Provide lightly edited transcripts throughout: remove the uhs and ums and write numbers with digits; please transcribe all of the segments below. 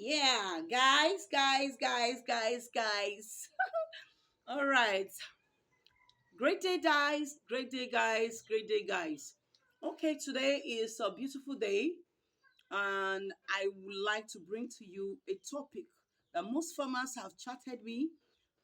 Yeah, guys. All right. Great day, guys. Great day, guys. Great day, guys. Okay, today is a beautiful day, and I would like to bring to you a topic that most farmers have chatted me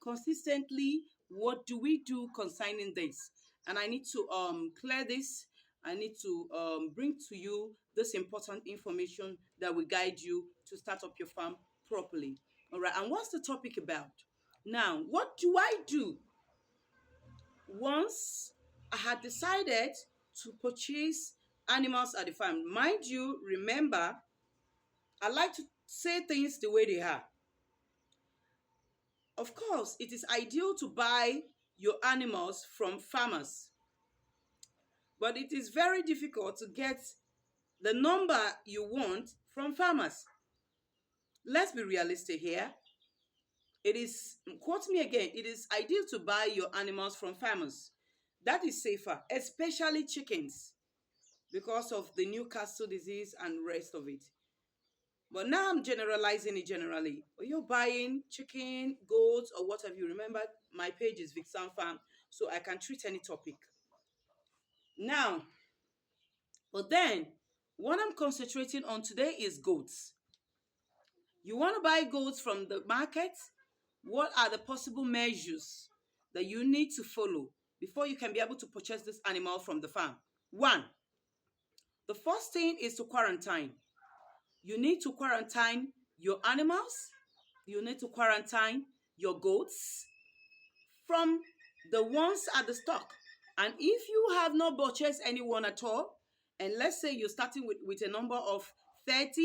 consistently. What do we do concerning this? And I need to clear this. I need to bring to you this important information that will guide you to start up your farm properly. All right. And what's the topic about? Now, what do I do once I had decided to purchase animals at the farm? Mind you, remember, I like to say things the way they are. Of course, it is ideal to buy your animals from farmers, but it is very difficult to get the number you want from farmers. Let's be realistic here. It is, quote me again, it is ideal to buy your animals from farmers. That is safer, especially chickens, because of the Newcastle disease and rest of it. But now I'm generalizing it generally. When you're buying chicken, goats, or what have you, remember my page is VIK-JSAM Farm, so I can treat any topic. Now, but then, what I'm concentrating on today is goats. You want to buy goats from the market? What are the possible measures that you need to follow before you can be able to purchase this animal from the farm? One, the first thing is to quarantine. You need to quarantine your animals. You need to quarantine your goats from the ones at the stock. And if you have not purchased anyone at all, and let's say you're starting with a number of 30,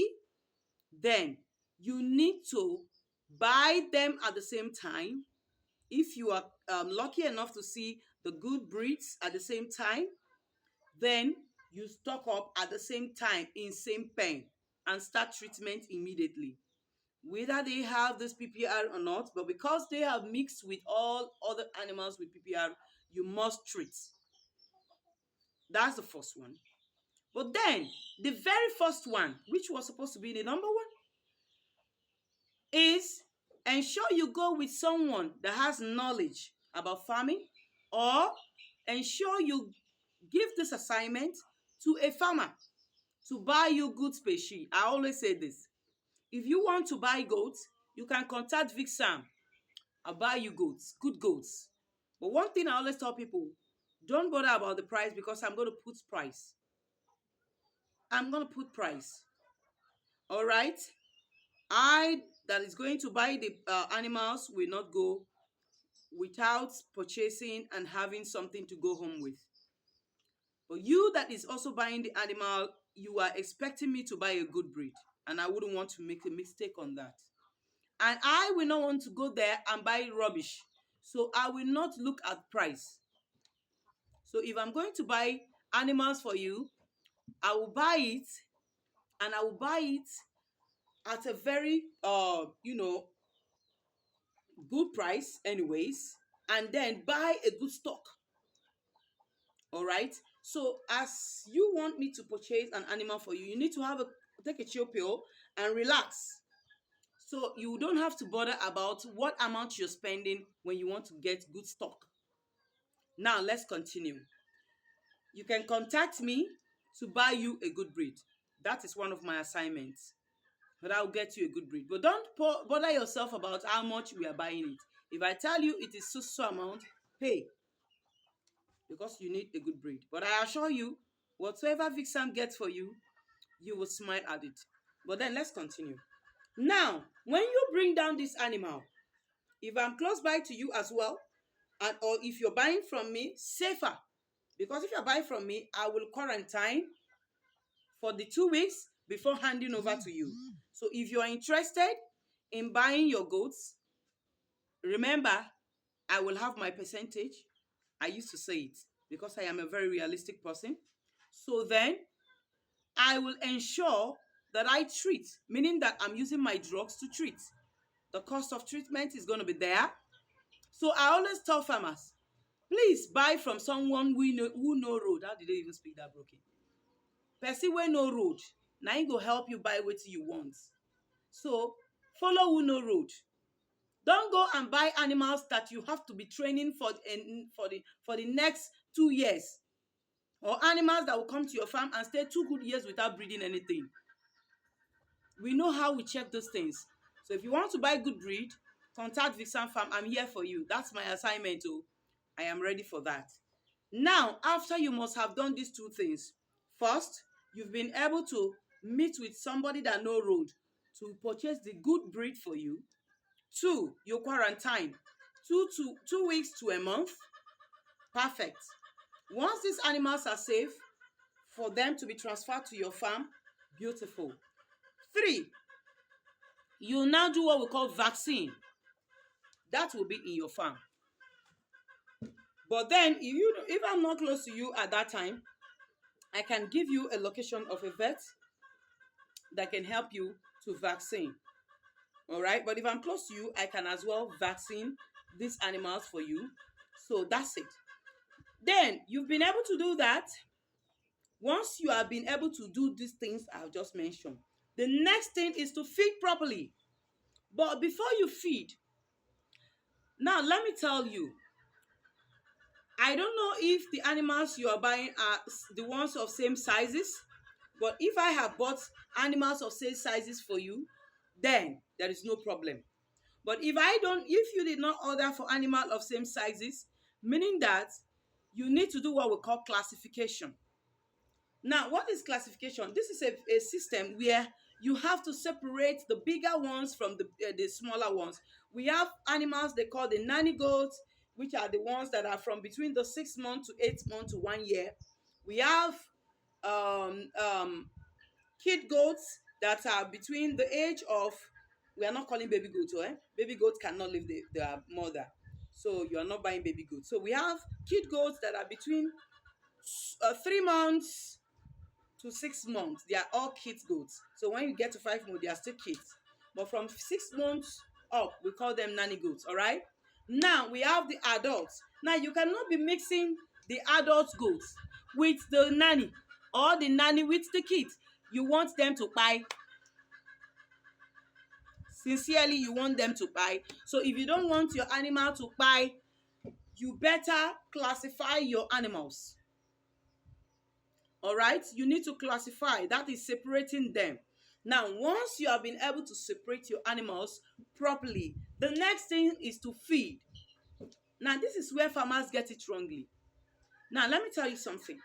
then you need to buy them at the same time. If you are lucky enough to see the good breeds at the same time, then you stock up at the same time in same pen and start treatment immediately. Whether they have this PPR or not, but because they have mixed with all other animals with PPR, you must treat. That's the first one. But then, the very first one, which was supposed to be the number one, is ensure you go with someone that has knowledge about farming, or ensure you give this assignment to a farmer to buy you good species. I always say this. If you want to buy goats, you can contact VIK-JSAM. I'll buy you goats, good goats. But one thing I always tell people, don't bother about the price, because I'm going to put price. I'm going to put price. All right? I that is going to buy the animals will not go without purchasing and having something to go home with. But you that is also buying the animal, you are expecting me to buy a good breed. And I wouldn't want to make a mistake on that. And I will not want to go there and buy rubbish. So I will not look at price. So if I'm going to buy animals for you, I will buy it, and I will buy it at a very good price anyways, and then buy a good stock. All right. So as you want me to purchase an animal for you, you need to take a chill pill and relax. So you don't have to bother about what amount you're spending when you want to get good stock. Now let's continue. You can contact me to buy you a good breed. That is one of my assignments. But I'll get you a good breed. But don't bother yourself about how much we are buying it. If I tell you it is so amount, pay. Because you need a good breed. But I assure you, whatever VIK-JSAM gets for you, you will smile at it. But then let's continue. Now, when you bring down this animal, if I'm close by to you as well, or if you're buying from me, safer. Because if you're buying from me, I will quarantine for the 2 weeks before handing over to you. So if you're interested in buying your goats, remember, I will have my percentage. I used to say it because I am a very realistic person. So then I will ensure that I treat, meaning that I'm using my drugs to treat. The cost of treatment is going to be there. So I always tell farmers, please buy from someone who know road. How did they even speak that broken? Person wey know road, na him go help you buy wetin you want. So Follow who no road. Don't go and buy animals that you have to be training for the next 2 years, or animals that will come to your farm and stay 2 good years without breeding anything. We know how we check those things. So if you want to buy good breed, contact VIK-JSAM Farm. I'm here for you. That's my assignment. Oh, I am ready for that. Now, after you must have done these two things. First, you've been able to meet with somebody that know road to purchase the good breed for you. Two, you quarantine 2 weeks to a month. Perfect. Once these animals are safe for them to be transferred to your farm, beautiful. Three, you now do what we call vaccine. That will be in your farm. But then, if I'm not close to you at that time, I can give you a location of a vet that can help you to vaccine. All right. But if I'm close to you, I can as well vaccine these animals for you. So that's it. Then you've been able to do that. Once you have been able to do these things I've just mentioned, the next thing is to feed properly. But before you feed, now let me tell you, I don't know if the animals you are buying are the ones of same sizes, but if I have bought animals of same sizes for you, then there is no problem. But if you did not order for animal of same sizes, meaning that you need to do what we call classification. Now, what is classification? This is a system where you have to separate the bigger ones from the smaller ones. We have animals they call the nanny goats, which are the ones that are from between the 6 month to 8 month to 1 year. We have kid goats that are between the age of, we are not calling baby goats, baby goats cannot leave their mother, so you are not buying baby goats. So we have kid goats that are between 3 months to 6 months. They are all kids goats. So when you get to 5 months, they are still kids. But from 6 months up, we call them nanny goats. All right. Now we have the adults. Now you cannot be mixing the adult goats with the nanny, or the nanny with the kids. You want them to buy. Sincerely, you want them to buy. So if you don't want your animal to buy, you better classify your animals. All right, you need to classify. That is separating them. Now, once you have been able to separate your animals properly, the next thing is to feed. Now, this is where farmers get it wrongly. Now, let me tell you something.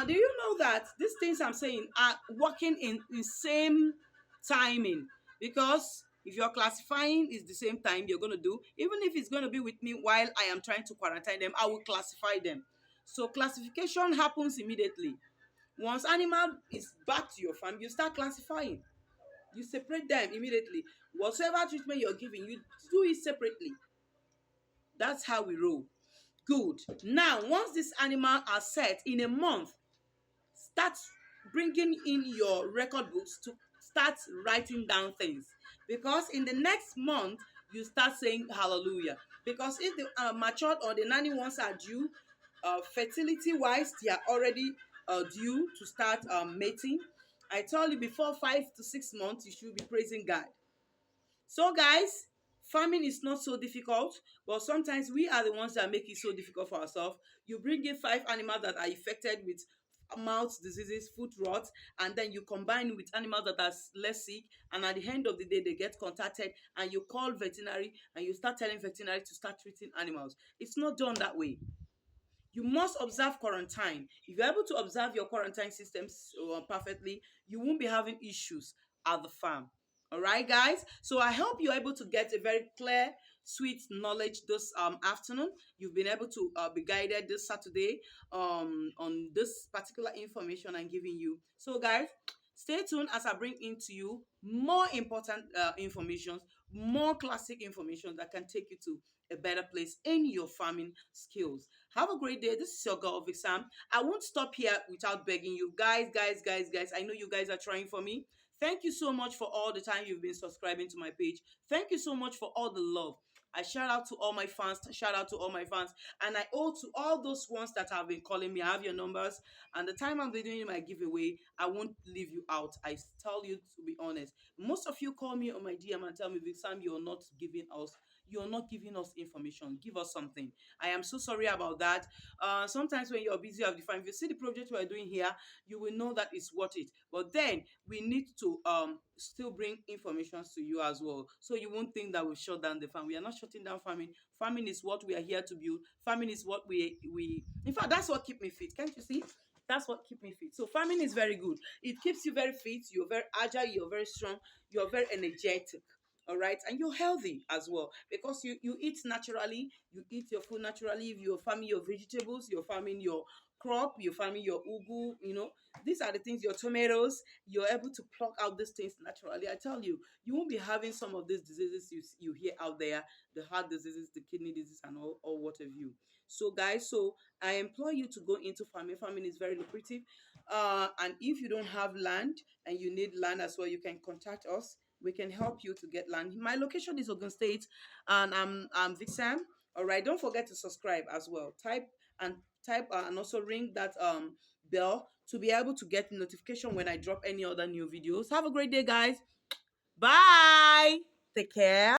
Do you know that these things I'm saying are working in same timing? Because if you're classifying, it's the same time you're going to do. Even if it's going to be with me while I am trying to quarantine them, I will classify them. So classification happens immediately. Once animal is back to your farm, you start classifying. You separate them immediately. Whatever treatment you're giving, you do it separately. That's how we roll. Good. Now, once this animal are set in a month, start bringing in your record books to start writing down things. Because in the next month, you start saying hallelujah. Because if the matured or the nanny ones are due, fertility wise, they are already due to start mating. I tell you, before 5 to 6 months, you should be praising God. So guys, farming is not so difficult, but sometimes we are the ones that make it so difficult for ourselves. You bring in 5 animals that are affected with mouth diseases, foot rot, and then you combine with animals that are less sick, and at the end of the day they get contacted, and you call veterinary and you start telling veterinary to start treating animals. It's not done that way. You must observe quarantine. If you're able to observe your quarantine systems perfectly, you won't be having issues at the farm. All right, guys. So I hope you're able to get a very clear, sweet knowledge this afternoon. You've been able to be guided this Saturday on this particular information I'm giving you. So, guys, stay tuned as I bring into you more important information, more classic information that can take you to a better place in your farming skills. Have a great day. This is your girl VIK-JSAM. I won't stop here without begging you guys. I know you guys are trying for me. Thank you so much for all the time you've been subscribing to my page. Thank you so much for all the love. I shout out to all my fans, shout out to all my fans, and I owe to all those ones that have been calling me. I have your numbers, and the time I'm doing my giveaway, I won't leave you out. I tell you to be honest. Most of you call me on my DM and tell me, VIK-JSAM, you're not giving us information. Give us something. I am so sorry about that. Sometimes when you're busy, you have defined. If you see the project we're doing here, you will know that it's worth it. But then we need to still bring information to you as well, so you won't think that we've shut down the farm. We are not shutting down farming. Farming is what we are here to build. Farming is what we. In fact, that's what keep me fit. Can't you see? That's what keep me fit. So farming is very good. It keeps you very fit. You're very agile. You're very strong. You're very energetic. All right, and you're healthy as well because you eat naturally. You eat your food naturally. If you're farming your vegetables, you're farming your crop, you're farming your ugu. These are the things. Your tomatoes, you're able to pluck out these things naturally. I tell you, you won't be having some of these diseases you hear out there, the heart diseases, the kidney disease, and all what have you. So guys, I implore you to go into farming. Farming is very lucrative. And if you don't have land and you need land as well, you can contact us. We can help you to get land. My location is Ogun State, and I'm VIK-JSAM. All right, don't forget to subscribe as well. And also ring that bell to be able to get notification when I drop any other new videos. Have a great day, guys. Bye. Take care.